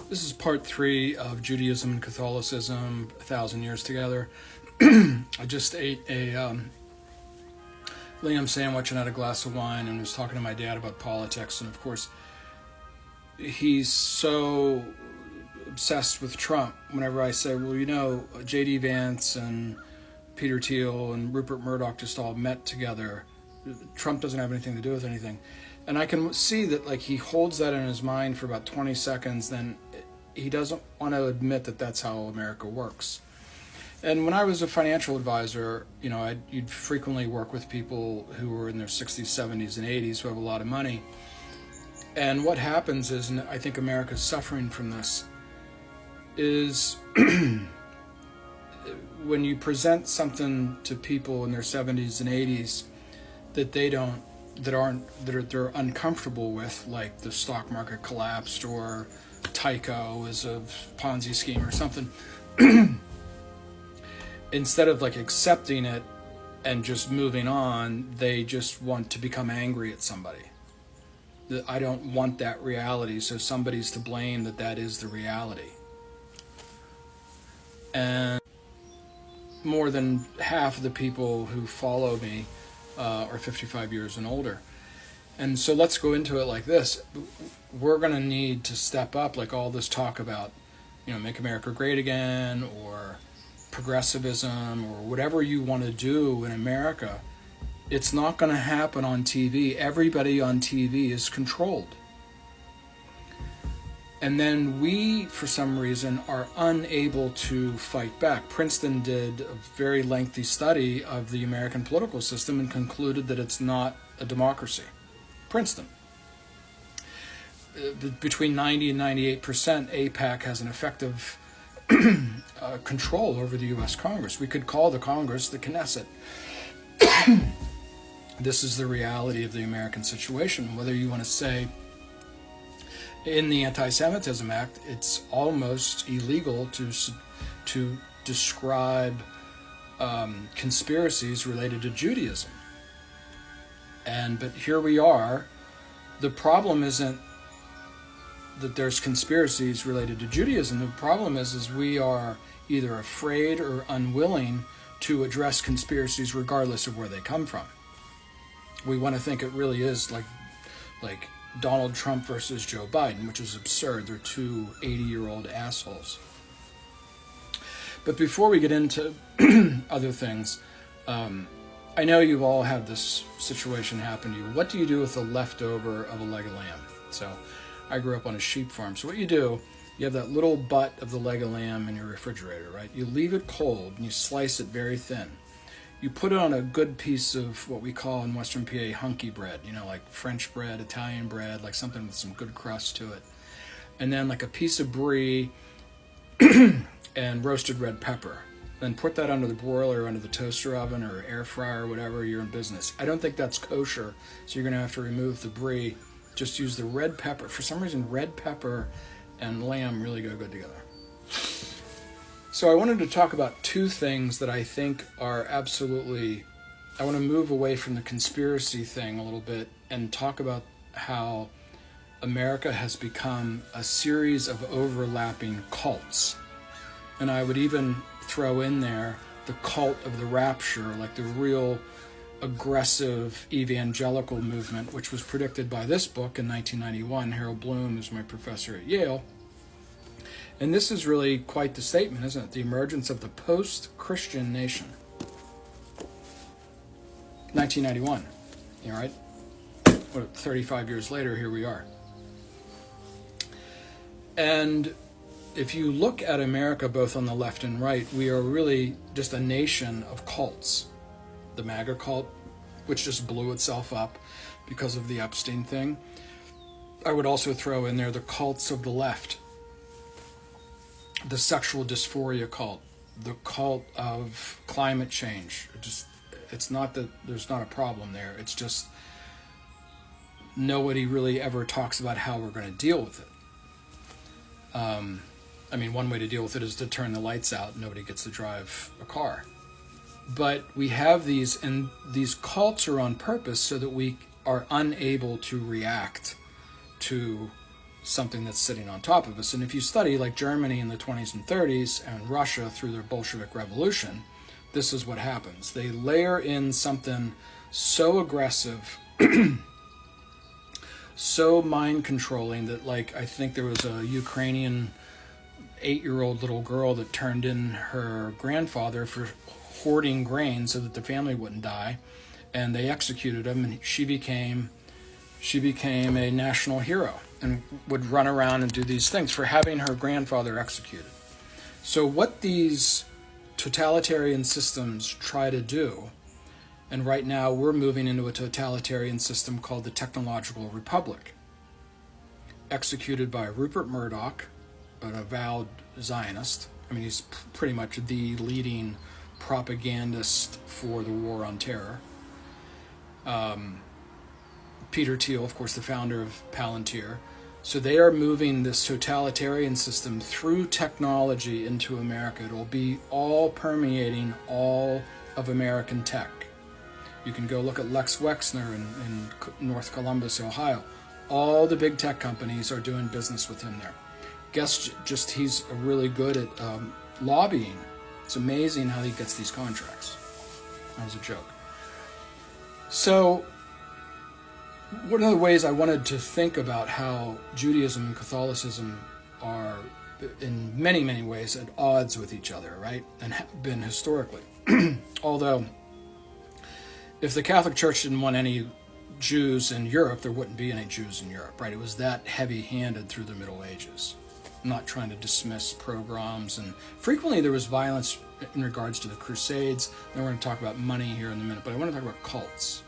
This is part 3 of Judaism and Catholicism, 1,000 Years Together. I just ate a lamb sandwich and had a glass of wine and was talking to my dad about politics. And of course, he's so obsessed with Trump. Whenever I say, well, you know, J.D. Vance and Peter Thiel and Rupert Murdoch just all met together. Trump doesn't have anything to do with anything. And I can see that, like, he holds that in his mind for about 20 seconds, then he doesn't want to admit that that's how America works. And when I was a financial advisor, you know, you'd frequently work with people who were in their 60s, 70s, and 80s who have a lot of money. And what happens is, and I think America's suffering from this, is when you present something to people in their 70s and 80s that they're uncomfortable with, like the stock market collapsed or Tyco is a Ponzi scheme or something, instead of like accepting it and just moving on, they just want to become angry at somebody. I don't want that reality, so somebody's to blame that is the reality. And more than half of the people who follow me are 55 years and older. And so let's go into it like this. We're going to need to step up, like all this talk about, you know, make America great again, or progressivism, or whatever you want to do in America. It's not going to happen on TV. Everybody on TV is controlled. And then we, for some reason, are unable to fight back. Princeton did a very lengthy study of the American political system and concluded that it's not a democracy. Princeton. Between 90 and 98%, AIPAC has an effective control over the U.S. Congress. We could call the Congress the Knesset. This is the reality of the American situation. Whether you want to say, in the Anti-Semitism Act, it's almost illegal to describe conspiracies related to Judaism. But here we are. The problem isn't that there's conspiracies related to Judaism. The problem is we are either afraid or unwilling to address conspiracies regardless of where they come from. We want to think it really is like Donald Trump versus Joe Biden, which is absurd. They're two 80-year-old assholes. But before we get into other things, I know you've all had this situation happen to you. What do you do with the leftover of a leg of lamb? So I grew up on a sheep farm. So what you do, you have that little butt of the leg of lamb in your refrigerator, right? You leave it cold and you slice it very thin. You put it on a good piece of what we call in Western PA hunky bread, you know, like French bread, Italian bread, like something with some good crust to it. And then like a piece of brie and roasted red pepper. Then put that under the broiler, under the toaster oven or air fryer or whatever you're in business. I don't think that's kosher, so you're going to have to remove the brie. Just use the red pepper. For some reason, red pepper and lamb really go good together. So I wanted to talk about two things that I think are absolutely... I want to move away from the conspiracy thing a little bit and talk about how America has become a series of overlapping cults. And I would even throw in there the cult of the rapture, like the real aggressive evangelical movement, which was predicted by this book in 1991. Harold Bloom is my professor at Yale. And this is really quite the statement, isn't it? The emergence of the post-Christian nation. 1991, you know, right? 35 years later, here we are. And if you look at America, both on the left and right, we are really just a nation of cults. The MAGA cult, which just blew itself up because of the Epstein thing. I would also throw in there the cults of the left. The sexual dysphoria cult, the cult of climate change. It's not that there's not a problem there. It's just nobody really ever talks about how we're going to deal with it. I mean, one way to deal with it is to turn the lights out and nobody gets to drive a car. But we have these, and these cults are on purpose so that we are unable to react to something that's sitting on top of us. And if you study like Germany in the 20s and 30s and Russia through their Bolshevik Revolution, this is what happens. They layer in something so aggressive, so mind-controlling that, like, I think there was a Ukrainian 8-year-old little girl that turned in her grandfather for hoarding grain so that the family wouldn't die, and they executed him, and she became a national hero and would run around and do these things for having her grandfather executed. So what these totalitarian systems try to do, and right now we're moving into a totalitarian system called the Technological Republic, executed by Rupert Murdoch, an avowed Zionist. I mean, he's pretty much the leading propagandist for the war on terror. Peter Thiel, of course, the founder of Palantir. So they are moving this totalitarian system through technology into America. It will be all permeating all of American tech. You can go look at Lex Wexner in North Columbus, Ohio. All the big tech companies are doing business with him there. Guess just he's really good at lobbying. It's amazing how he gets these contracts. That was a joke. So one of the ways I wanted to think about how Judaism and Catholicism are in many, many ways at odds with each other, right? And have been historically. Although, if the Catholic Church didn't want any Jews in Europe, there wouldn't be any Jews in Europe, right? It was that heavy-handed through the Middle Ages. I'm not trying to dismiss pogroms, and frequently there was violence in regards to the Crusades. Then we're going to talk about money here in a minute, but I want to talk about cults.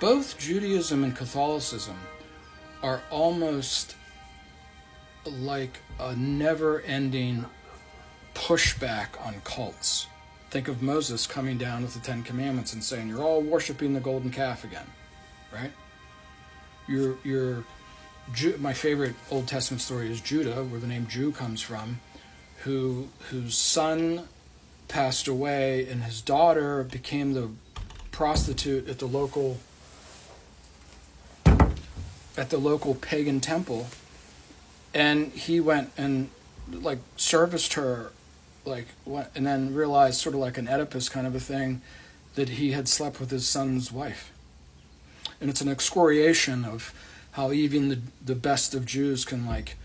Both Judaism and Catholicism are almost like a never-ending pushback on cults. Think of Moses coming down with the Ten Commandments and saying, you're all worshiping the golden calf again, right? My favorite Old Testament story is Judah, where the name Jew comes from, whose son passed away and his daughter became the prostitute at the local pagan temple, and he went and like serviced her, and then realized, sort of like an Oedipus kind of a thing, that he had slept with his son's wife. And it's an excoriation of how even the best of Jews can, like,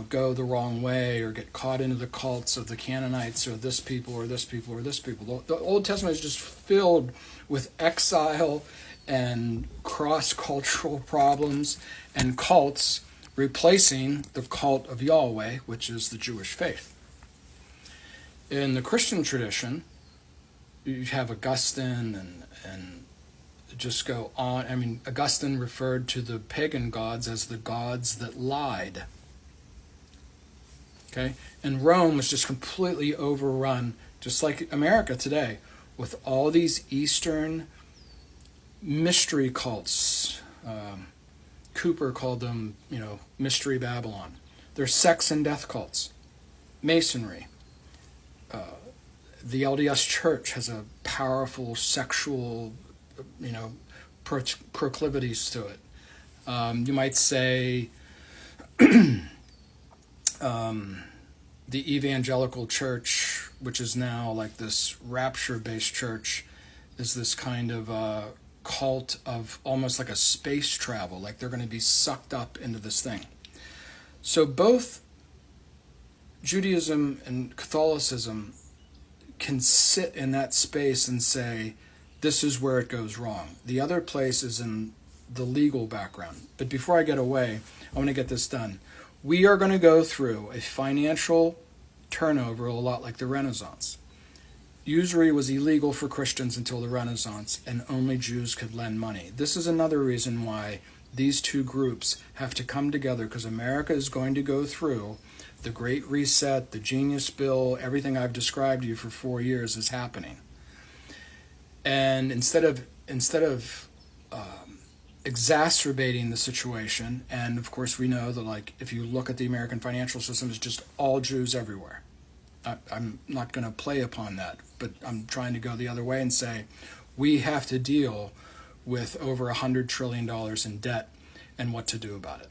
go the wrong way or get caught into the cults of the Canaanites or this people or this people or this people. The Old Testament is just filled with exile and cross-cultural problems and cults replacing the cult of Yahweh, which is the Jewish faith. In the Christian tradition, you have Augustine and just go on. I mean, Augustine referred to the pagan gods as the gods that lied. Okay? And Rome was just completely overrun, just like America today, with all these Eastern mystery cults. Cooper called them, Mystery Babylon. They're sex and death cults. Masonry. The LDS Church has a powerful sexual, proclivities to it. You might say the evangelical church, which is now like this rapture-based church, is this kind of cult of almost like a space travel, like they're going to be sucked up into this thing. So both Judaism and Catholicism can sit in that space and say, this is where it goes wrong. The other place is in the legal background. But before I get away, I want to get this done. We are going to go through a financial turnover a lot like the Renaissance. Usury was illegal for Christians until the Renaissance, and only Jews could lend money. This is another reason why these two groups have to come together, because America is going to go through the Great Reset, the Genius Bill, everything I've described to you for 4 years is happening. And instead of exacerbating the situation, and of course we know that, like, if you look at the American financial system, it's just all Jews everywhere. I'm not going to play upon that, but I'm trying to go the other way and say we have to deal with over $100 trillion in debt and what to do about it.